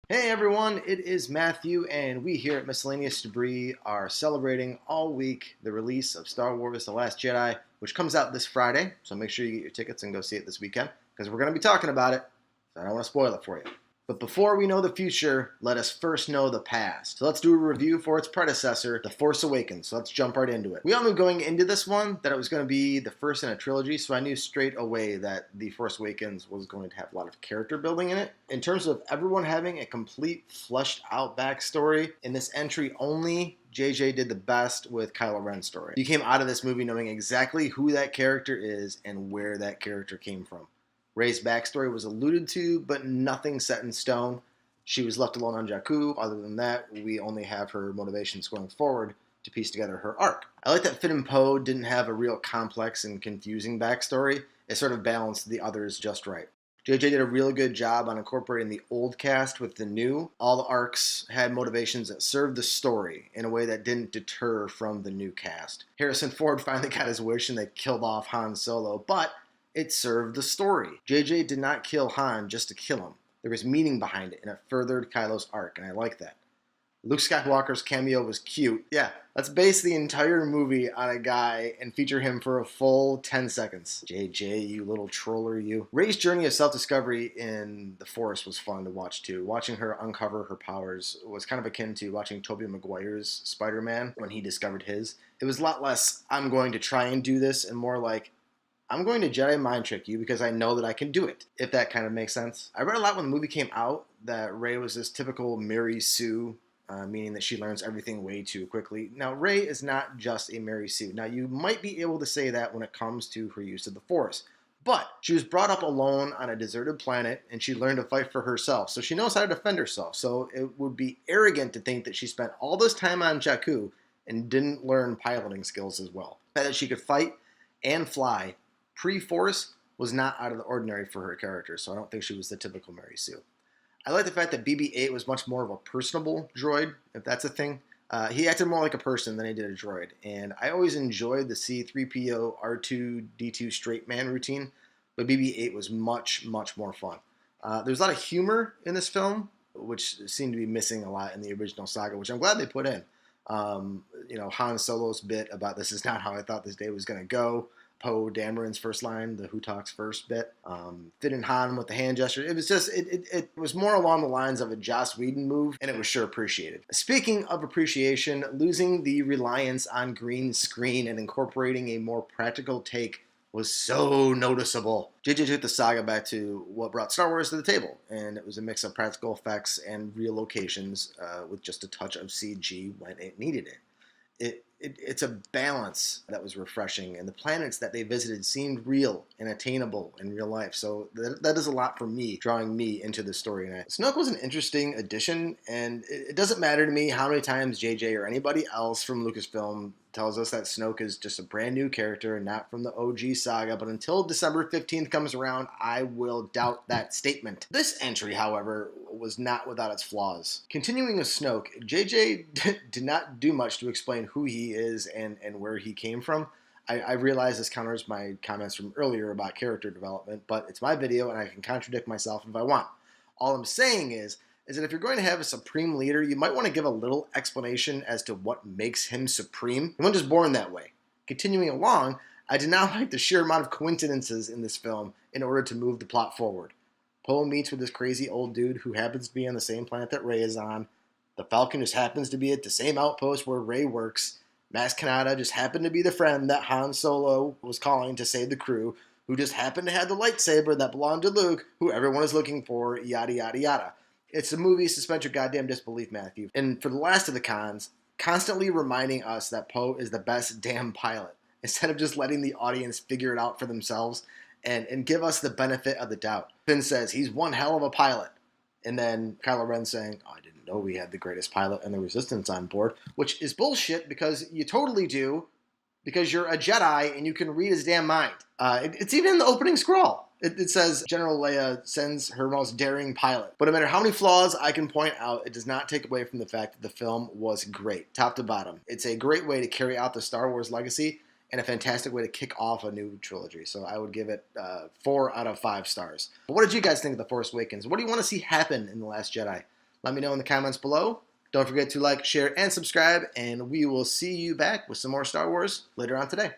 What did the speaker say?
Hey everyone, it is Matthew, and we here at Miscellaneous Debris are celebrating all week the release of Star Wars The Last Jedi, which comes out this Friday. So make sure you get your tickets and go see it this weekend, because we're going to be talking about it. So I don't want to spoil it for you. But before we know the future, let us first know the past. So let's do a review for its predecessor, The Force Awakens. So let's jump right into it. We all knew going into this one that it was going to be the first in a trilogy, so I knew straight away that The Force Awakens was going to have a lot of character building in it. In terms of everyone having a complete, fleshed out backstory, in this entry only, JJ did the best with Kylo Ren's story. You came out of this movie knowing exactly who that character is and where that character came from. Rey's backstory was alluded to, but nothing set in stone. She was left alone on Jakku. Other than that, we only have her motivations going forward to piece together her arc. I like that Finn and Poe didn't have a real complex and confusing backstory. It sort of balanced the others just right. JJ did a really good job on incorporating the old cast with the new. All the arcs had motivations that served the story in a way that didn't deter from the new cast. Harrison Ford finally got his wish and they killed off Han Solo, but it served the story. JJ did not kill Han just to kill him. There was meaning behind it, and it furthered Kylo's arc, and I like that. Luke Skywalker's cameo was cute. Yeah, let's base the entire movie on a guy and feature him for a full 10 seconds. JJ, you little troller, you. Rey's journey of self-discovery in the Force was fun to watch, too. Watching her uncover her powers was kind of akin to watching Tobey Maguire's Spider-Man when he discovered his. It was a lot less, I'm going to try and do this, and more like, I'm going to Jedi mind trick you because I know that I can do it, if that kind of makes sense. I read a lot when the movie came out that Rey was this typical Mary Sue, meaning that she learns everything way too quickly. Now, Rey is not just a Mary Sue. Now, you might be able to say that when it comes to her use of the Force, but she was brought up alone on a deserted planet, and she learned to fight for herself, so she knows how to defend herself. So it would be arrogant to think that she spent all this time on Jakku and didn't learn piloting skills as well. That she could fight and fly pre-Force was not out of the ordinary for her character, so I don't think she was the typical Mary Sue. I like the fact that BB-8 was much more of a personable droid, if that's a thing. He acted more like a person than he did a droid, and I always enjoyed the C-3PO R2-D2 straight man routine, but BB-8 was much, much more fun. There's a lot of humor in this film, which seemed to be missing a lot in the original saga, which I'm glad they put in. Han Solo's bit about this is not how I thought this day was going to go. Poe Dameron's first line, the Who Talks First bit. Finn and Han with the hand gesture. It was just, it was more along the lines of a Joss Whedon move, and it was sure appreciated. Speaking of appreciation, losing the reliance on green screen and incorporating a more practical take was so noticeable. JJ took the saga back to what brought Star Wars to the table, and it was a mix of practical effects and real locations with just a touch of CG when it needed it. It's a balance that was refreshing, and the planets that they visited seemed real and attainable in real life. So that does a lot for me, drawing me into the story. And Snoke was an interesting addition, and it doesn't matter to me how many times JJ or anybody else from Lucasfilm tells us that Snoke is just a brand new character and not from the OG saga, but until December 15th comes around, I will doubt that statement. This entry, however, was not without its flaws. Continuing with Snoke, JJ did not do much to explain who he is and where he came from. I realize this counters my comments from earlier about character development, but it's my video and I can contradict myself if I want. All I'm saying is that if you're going to have a supreme leader, you might want to give a little explanation as to what makes him supreme. He wasn't just born that way. Continuing along, I did not like the sheer amount of coincidences in this film in order to move the plot forward. Poe meets with this crazy old dude who happens to be on the same planet that Rey is on. The Falcon just happens to be at the same outpost where Rey works. Maz Kanata just happened to be the friend that Han Solo was calling to save the crew, who just happened to have the lightsaber that belonged to Luke, who everyone is looking for, yada, yada, yada. It's a movie, suspend your goddamn disbelief, Matthew. And for the last of the cons, constantly reminding us that Poe is the best damn pilot, instead of just letting the audience figure it out for themselves and give us the benefit of the doubt. Finn says he's one hell of a pilot. And then Kylo Ren saying, oh, I didn't know we had the greatest pilot and the Resistance on board, which is bullshit because you totally do, because you're a Jedi and you can read his damn mind. It's even in the opening scroll. It says General Leia sends her most daring pilot. But no matter how many flaws I can point out, it does not take away from the fact that the film was great, top to bottom. It's a great way to carry out the Star Wars legacy and a fantastic way to kick off a new trilogy. So I would give it 4 out of 5 stars. But what did you guys think of The Force Awakens? What do you want to see happen in The Last Jedi? Let me know in the comments below. Don't forget to like, share, and subscribe, and we will see you back with some more Star Wars later on today.